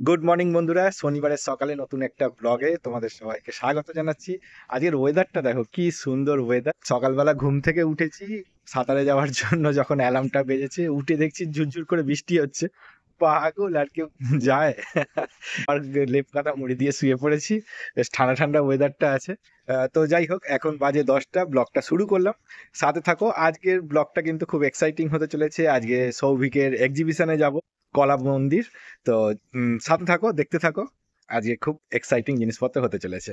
Good morning বন্ধুরা, শনিবারের সকালে নতুন একটা ব্লগে তোমাদের সবাইকে স্বাগত জানাচ্ছি। আজকের ওয়েদারটা দেখো কি সুন্দর ওয়েদার। সকালবেলা ঘুম থেকে উঠেছি সাঁতারে যাওয়ার জন্য, যখন অ্যালার্মটা বেজেছে উঠে দেখছি ঝুরঝুর করে বৃষ্টি হচ্ছে। পাগল, আর কেউ যায়? আর লেপ কাটা মুড়ি দিয়ে শুয়ে পড়েছি, বেশ ঠান্ডা ঠান্ডা ওয়েদারটা আছে। তো যাই হোক, এখন বাজে 10টা, ব্লগটা শুরু করলাম, সাথে থাকো। আজকের ব্লগটা কিন্তু খুব এক্সাইটিং হতে চলেছে। আজকে সৌভিকের এক্সিবিশনে যাব, কলা মন্দির। তো সাথে থাকো, দেখতে থাকো। আজকে খুব এক্সাইটিং জিনিসপত্র হতে চলেছে।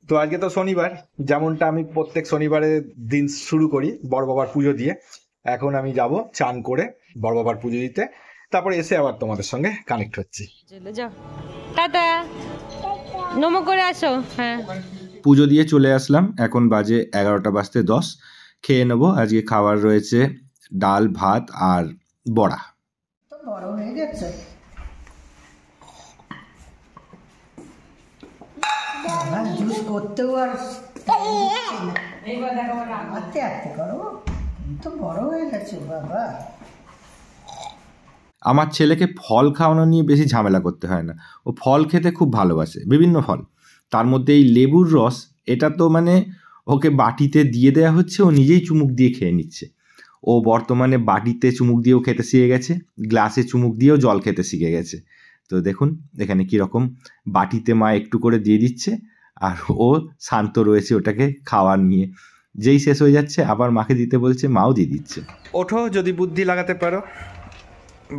তো আজকে তো শনিবার, যেমনটা আমি প্রত্যেক শনিবারের দিন শুরু করি বড় বাবার পুজো দিয়ে। এখন আমি যাব চান করে বড় বাবার পুজো দিতে, তারপরে এসে আবার তোমাদের সঙ্গে কানেক্ট হচ্ছি। চলে যাও, টাটা, নমো করে আসো। হ্যাঁ, পুজো দিয়ে চলে আসলাম, এখন বাজে 11টা বাজতে 10। খেয়ে নেবো। আজকে খাবার রয়েছে ডাল, ভাত আর বড়া। তো বড় হয়ে গেছে। জুস করতেও আর আস্তে আস্তে করো, তো বড় হয়ে গেছে বাবা। আমার ছেলেকে ফল খাওয়ানো নিয়ে বেশি ঝামেলা করতে হয় না, ও ফল খেতে খুব ভালোবাসে, বিভিন্ন ফল। তার মধ্যে এই লেবুর রস, এটা তো মানে ওকে বাটিতে দিয়ে দেওয়া হচ্ছে, ও নিজেই চুমুক দিয়ে খেয়ে নিচ্ছে। ও বর্তমানে বাটিতে চুমুক দিয়েও খেতে শিখে গেছে, গ্লাসে চুমুক দিয়েও জল খেতে শিখে গেছে। তো দেখুন এখানে কীরকম বাটিতে মা একটু করে দিয়ে দিচ্ছে, আর ও শান্ত রয়েছে ওটাকে খাওয়ার নিয়ে। যেই শেষ হয়ে যাচ্ছে আবার মাকে দিতে বলছে, মাও দিয়ে দিচ্ছে। ওঠো, যদি বুদ্ধি লাগাতে পারো।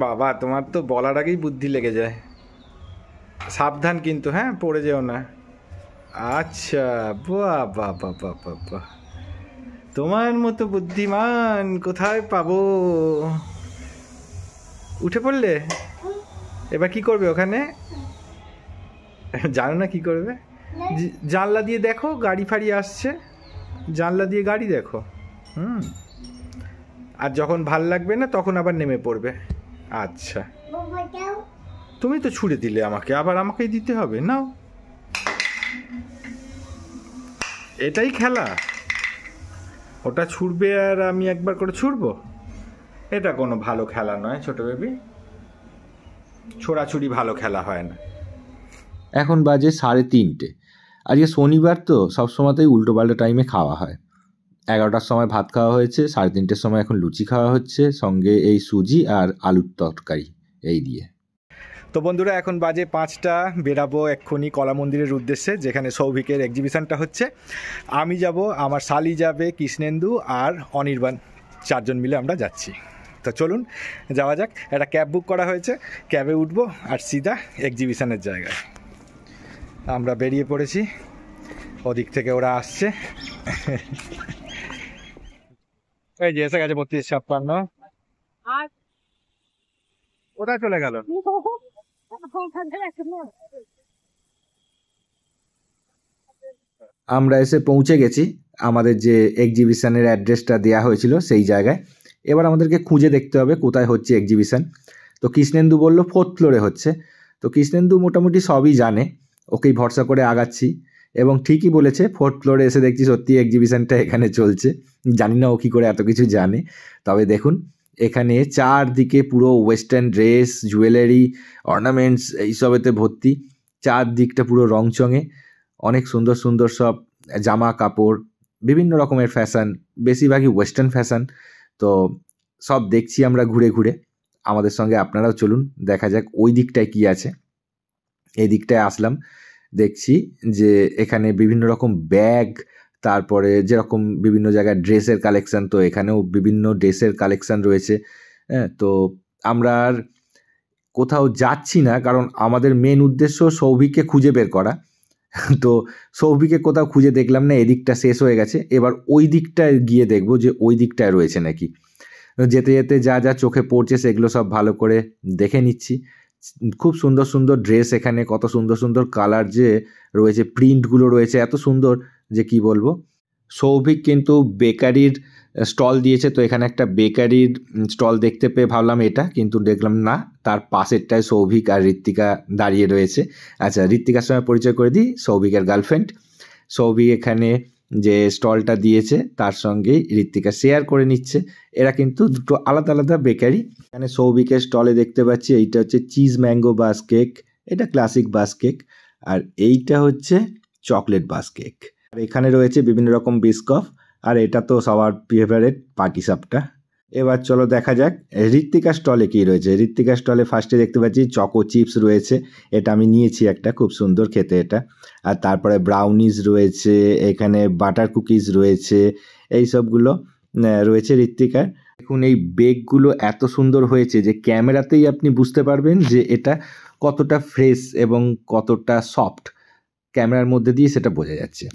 বাবা, তোমার তো বলার আগেই বুদ্ধি লেগে যায়। সাবধান কিন্তু, হ্যাঁ, পড়ে যেও না। আচ্ছা, বাহ বাহ বাহ বাহ বাহ বাহ, তোমার মতো বুদ্ধিমান কোথায় পাবো? উঠে পড়লে? এবার কি করবে ওখানে? জানো না কি করবে? জানলা দিয়ে দেখো, গাড়ি ফাড়ি আসছে, জানলা দিয়ে গাড়ি দেখো। আর যখন ভাল লাগবে না তখন আবার নেমে পড়বে। আচ্ছা, তুমি তো ছুড়ে দিলে আমাকে, আবার আমাকেই দিতে হবে। নাও, এটাই খেলা? ওটা ছুড়বে আর আমি একবার করে ছুড়বো? এটা কোনো ভালো খেলা নয় ছোট বেবি, ছোড়াছুড়ি ভালো খেলা হয় না। এখন বাজে 3:30। আজকে শনিবার তো সবসময়তেই উল্টোপাল্টা টাইমে খাওয়া হয়। 11টার সময় ভাত খাওয়া হয়েছে, 3:30টার সময় এখন লুচি খাওয়া হচ্ছে, সঙ্গে এই সুজি আর আলুর তরকারি এই দিয়ে। তো বন্ধুরা, এখন বাজে 5টা, বেরাবো এক্ষুনি কলা মন্দিরের উদ্দেশ্যে, যেখানে সৌভিকের এক্সিবিশনটা হচ্ছে। আমি যাব, আমার শালি যাবে, কৃষ্ণেন্দু আর অনির্বাণ, 4জন মিলে আমরা যাচ্ছি। তো চলুন যাওয়া যাক। একটা ক্যাব বুক করা হয়েছে, ক্যাবে উঠবো আর সিধা এক্সিবিশনের জায়গায় আমরা বেরিয়ে পড়েছি। ওদিক থেকে ওরা আসছে। এই যে এসে গেছে 3256। কোথায় চলে গেল? আমরা এসে পৌঁছে গেছি আমাদের যে এক্সিবিশনের অ্যাড্রেসটা দেওয়া হয়েছিল সেই জায়গায়। এবার আমাদেরকে খুঁজে দেখতে হবে কোথায় হচ্ছে এক্সিবিশন। তো কৃষ্ণেন্দু বলল 4th ফ্লোরে হচ্ছে। তো কৃষ্ণেন্দু মোটামুটি সবই জানে, ওকেই ভরসা করে আগাচ্ছি। এবং ঠিকই বলেছে, 4th ফ্লোরে এসে দেখছি সত্যি এক্সিবিশনটা এখানে চলছে। জানি না ও কী করে এত কিছু জানে। তবে দেখুন এখানে চারদিকে পুরো ওয়েস্টার্ন ড্রেস, জুয়েলারি, অর্নামেন্টস এইসবেতে ভর্তি। চারদিকটা পুরো রংচঙে, অনেক সুন্দর সুন্দর সব জামা কাপড়, বিভিন্ন রকমের ফ্যাশন, বেশিরভাগই ওয়েস্টার্ন ফ্যাশন। তো সব দেখছি আমরা ঘুরে ঘুরে। আমাদের সঙ্গে আপনারাও চলুন, দেখা যাক ওই দিকটায় কী আছে। এই দিকটায় আসলাম, দেখছি যে এখানে বিভিন্ন রকম ব্যাগ, তারপরে যেরকম বিভিন্ন জায়গায় ড্রেসের কালেকশান, তো এখানেও বিভিন্ন ড্রেসের কালেকশান রয়েছে। হ্যাঁ, তো আমরা আর কোথাও যাচ্ছি না, কারণ আমাদের মেন উদ্দেশ্য সৌভিককে খুঁজে বের করা। তো সৌভিককে কোথাও খুঁজে দেখলাম না, এদিকটা শেষ হয়ে গেছে। এবার ওই দিকটায় গিয়ে দেখবো যে ওই দিকটায় রয়েছে নাকি। যেতে যেতে যা যা চোখে পড়ছে সেগুলো সব ভালো করে দেখে নিচ্ছি। খুব সুন্দর সুন্দর ড্রেস এখানে, কত সুন্দর সুন্দর কালার যে রয়েছে, প্রিন্টগুলো রয়েছে এত সুন্দর যে কি বলবো। সৌভিক কিন্তু বেকারির স্টল দিয়েছে, তো এখানে একটা বেকারির স্টল দেখতে পেয়ে ভাবলাম এটা, কিন্তু দেখলাম না, তার পাশেরটায় সৌভিক আর ঋত্বিকা দাঁড়িয়ে রয়েছে। আচ্ছা, ঋত্বিকার সঙ্গে পরিচয় করে দিই, সৌভিকের গার্লফ্রেন্ড। সৌভিক এখানে যে স্টলটা দিয়েছে তার সঙ্গে ঋত্বিকা শেয়ার করে নিচ্ছে। এরা কিন্তু দুটো আলাদা আলাদা বেকারি। এখানে সৌভিকের স্টলে দেখতে পাচ্ছি এইটা হচ্ছে চিজ ম্যাঙ্গো বাস কেক, এটা ক্লাসিক বাস কেক, আর এইটা হচ্ছে চকলেট বাস কেক। আর এখানে রয়েছে বিভিন্ন রকম বিস্কফ, আর এটা তো সবার ফেভারিট পাটিসাপটা। এবার চলো দেখা যাক ঋত্বিকা স্টলে কী রয়েছে। ঋত্বিকা স্টলে ফার্স্টে দেখতে পাচ্ছি চকো চিপস রয়েছে, এটা আমি নিয়েছি একটা, খুব সুন্দর খেতে এটা। আর তারপরে ব্রাউনিজ রয়েছে, এখানে বাটার কুকিজ রয়েছে, এই সবগুলো রয়েছে ঋত্বিকার। দেখুন এই বেকগুলো এত সুন্দর হয়েছে যে ক্যামেরাতেই আপনি বুঝতে পারবেন যে এটা কতটা ফ্রেশ এবং কতটা সফট, ক্যামেরার মধ্যে দিয়ে সেটা বোঝা যাচ্ছে।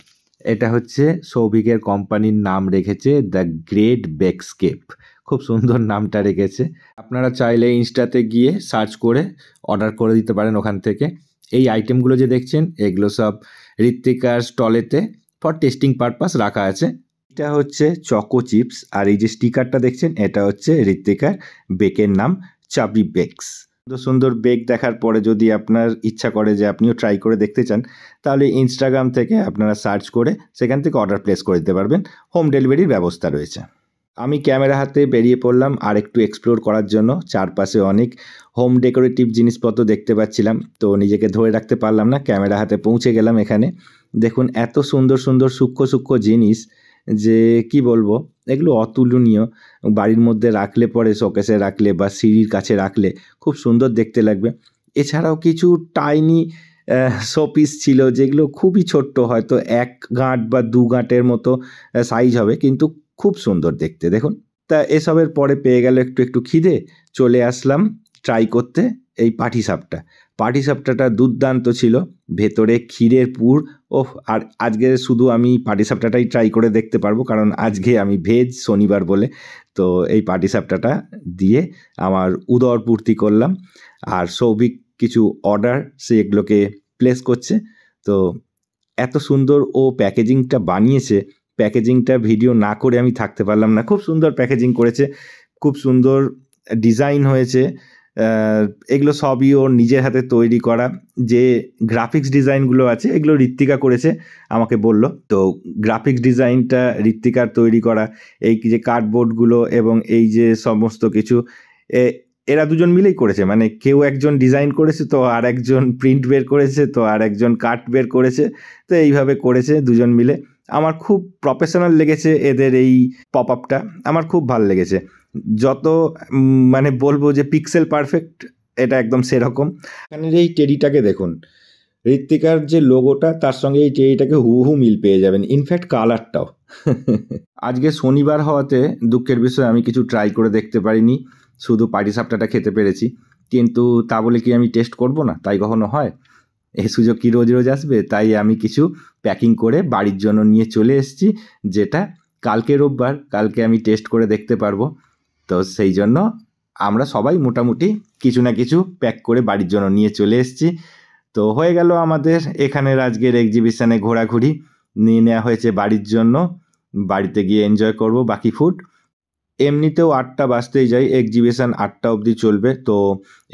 এটা হচ্ছে সৌভিকের কোম্পানির নাম রেখেছে দ্য গ্রেট বেকস্কেপ, খুব সুন্দর নামটা রেখেছে। আপনারা চাইলে ইনস্টাতে গিয়ে সার্চ করে অর্ডার করে দিতে পারেন ওখান থেকে। এই আইটেমগুলো যে দেখছেন এগুলো সব ঋত্বিকার স্টলেতে ফর টেস্টিং পারপাস রাখা আছে। এটা হচ্ছে চকো চিপস, আর এই যে স্টিকারটা দেখছেন এটা হচ্ছে ঋত্বিকার বেকের নাম চাবি বেকস। সুন্দর সুন্দর বেক দেখার পরে যদি আপনার ইচ্ছা করে যে আপনিও ট্রাই করে দেখতে চান, তাহলে ইনস্টাগ্রাম থেকে আপনারা সার্চ করে সেখান থেকে অর্ডার প্লেস করে দিতে পারবেন, হোম ডেলিভারির ব্যবস্থা রয়েছে। আমি ক্যামেরা হাতে বেরিয়ে পড়লাম আর একটু এক্সপ্লোর করার জন্য। চারপাশে অনেক হোম ডেকোরেটিভ জিনিসপত্র দেখতে পাচ্ছিলাম, তো নিজেকে ধরে রাখতে পারলাম না, ক্যামেরা হাতে পৌঁছে গেলাম এখানে। দেখুন এত সুন্দর সুন্দর সূক্ষ্ম সূক্ষ্ম জিনিস যে কি বলবো, এগুলো অতুলনীয়। বাড়ির মধ্যে রাখলে পরে শোকেসে রাখলে বা সিঁড়ির কাছে রাখলে খুব সুন্দর দেখতে লাগবে। এছাড়াও কিছু টাইনি শোপিস ছিল যেগুলো খুবই ছোট্ট, হয়তো 1 গাঁট বা 2 গাঁটের মতো সাইজ হবে, কিন্তু খুব সুন্দর দেখতে। দেখুন, তা এসবের পরে পেয়ে গেল একটু একটু খিদে, চলে আসলাম ট্রাই করতে এই পাটিসাপটাটা দুর্দান্ত ছিল, ভেতরে ক্ষীরের পুর। ওহ, আর আজকে শুধু আমি পাটিসাপটাটাই ট্রাই করে দেখতে পারবো, কারণ আজকে আমি ভেজ, শনিবার বলে। তো এই পাটিসাপটাটা দিয়ে আমার উদর পূর্তি করলাম। আর সৌভিক কিছু অর্ডার সেগুলোকে প্লেস করছে। তো এত সুন্দর ও প্যাকেজিংটা বানিয়েছে, প্যাকেজিংটা ভিডিও না করে আমি থাকতে পারলাম না। খুব সুন্দর প্যাকেজিং করেছে, খুব সুন্দর ডিজাইন হয়েছে। এগুলো সবই ওর নিজের হাতে তৈরি করা। যে গ্রাফিক্স ডিজাইনগুলো আছে এগুলো ঋত্বিকা করেছে আমাকে বলল। তো গ্রাফিক্স ডিজাইনটা ঋত্বিকার তৈরি করা, এই যে কার্ডবোর্ডগুলো এবং এই যে সমস্ত কিছু এরা দুজন মিলেই করেছে। মানে কেউ একজন ডিজাইন করেছে, তো আর একজন প্রিন্ট বের করেছে, তো আর একজন কাট বের করেছে, তো এইভাবে করেছে দুজন মিলে। আমার খুব প্রফেশনাল লেগেছে এদের এই পপ আপটা, আমার খুব ভালো লেগেছে। যত মানে বলবো যে পিক্সেল পারফেক্ট, এটা একদম সেরকম। এখানের এই টেডিটাকে দেখুন, ঋত্বিকার যে লোগোটা তার সঙ্গে এই টেডিটাকে হুবহু মিল পেয়ে যাবেন, ইনফ্যাক্ট কালারটাও। আজকে শনিবার হওয়াতে দুঃখের বিষয় আমি কিছু ট্রাই করে দেখতে পারিনি, শুধু পাটিসাপটাটা খেতে পেরেছি। কিন্তু তা বলে কি আমি টেস্ট করব না? তাই কখনো হয়? এই সুযোগ কি রোজ রোজ আসবে? তাই আমি কিছু প্যাকিং করে বাড়ির জন্য নিয়ে চলে এসেছি, যেটা কালকে রোববার, কালকে আমি টেস্ট করে দেখতে পারবো। তো সেই জন্য আমরা সবাই মোটামুটি কিছু না কিছু প্যাক করে বাড়ির জন্য নিয়ে চলে এসেছি। তো হয়ে গেল আমাদের এখানের আজকের এক্সিবিশনে ঘোরাঘুরি, নিয়ে নেওয়া হয়েছে বাড়ির জন্য। বাড়িতে গিয়ে এনজয় করব বাকি ফুড। এমনিতেও 8টা বাজতেই যাই, এক্সিবিশন 8টা অবধি চলবে। তো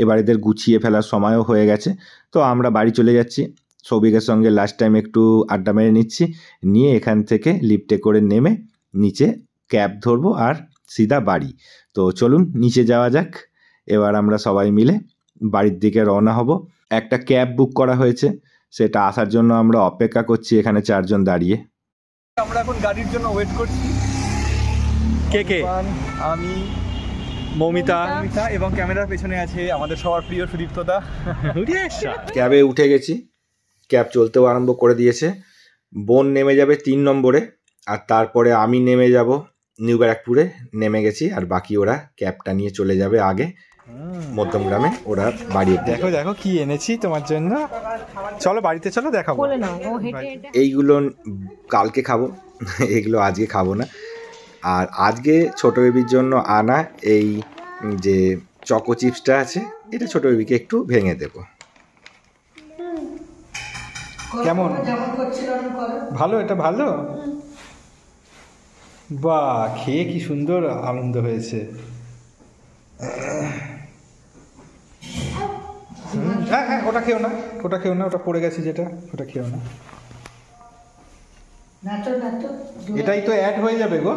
এবার এদের গুছিয়ে ফেলার সময়ও হয়ে গেছে, তো আমরা বাড়ি চলে যাচ্ছি। সৌভিকের সঙ্গে লাস্ট টাইম একটু আড্ডা মেরে নিচ্ছি, নিয়ে এখান থেকে লিফটে করে নেমে নিচে ক্যাব ধরবো আর সিধা বাড়ি। তো চলুন নিচে যাওয়া যাক। এবার আমরা সবাই মিলে বাড়ির দিকে রওনা হব। একটা ক্যাব বুক করা হয়েছে, সেটা আসার জন্য আমরা অপেক্ষা করছি এখানে 4 জন দাঁড়িয়ে। আমরা এখন গাড়ির জন্য ওয়েট করছি। কে কে? আমি, মৌমিতা এবং ক্যামেরার পেছনে আছে আমাদের সবার প্রিয় সুদীপ্ত দা। ক্যাবে উঠে গেছি, ক্যাব চলতেও আরম্ভ করে দিয়েছে। বোন নেমে যাবে 3 নম্বরে, আর তারপরে আমি নেমে যাব নিউ ব্যারাকপুরে। নেমে গেছি, আর বাকি ওরা ক্যাবটা নিয়ে চলে যাবে আগে মধ্যমগ্রামে, ওরা বাড়ি। দেখো দেখো কি এনেছি তোমার জন্য, চলো বাড়িতে চলো দেখাবো। বলে নাও, ও হেঁটে হেঁটে এইগুলো কালকে খাবো, এগুলো আজকে খাবো না। আর আজকে ছোট বেবির জন্য আনা এই যে চকো চিপসটা আছে, এটা ছোট বেবিকে একটু ভেঙে দেবো। কেমন? যেমন করছিলাম করো। ভালো, এটা ভালো। বাহ, খেয়ে কি সুন্দর আনন্দ হয়েছে। হ্যাঁ হ্যাঁ, ওটা খেও না, ওটা খেও না, ওটা পড়ে গেছে যেটা, ওটা খেও না। নাচো নাচো। এটাই তো অ্যাড হয়ে যাবে গো,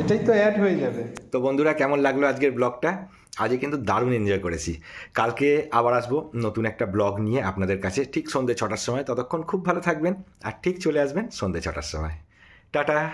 এটাই তো অ্যাড হয়ে যাবে। তো বন্ধুরা, কেমন লাগলো আজকের ব্লগটা? আজকে কিন্তু দারুণ এনজয় করেছি। কালকে আবার আসবো নতুন একটা ব্লগ নিয়ে আপনাদের কাছে ঠিক সন্ধ্যে 6টার সময়। ততক্ষণ খুব ভালো থাকবেন আর ঠিক চলে আসবেন সন্ধ্যে 6টার সময়। টাটা।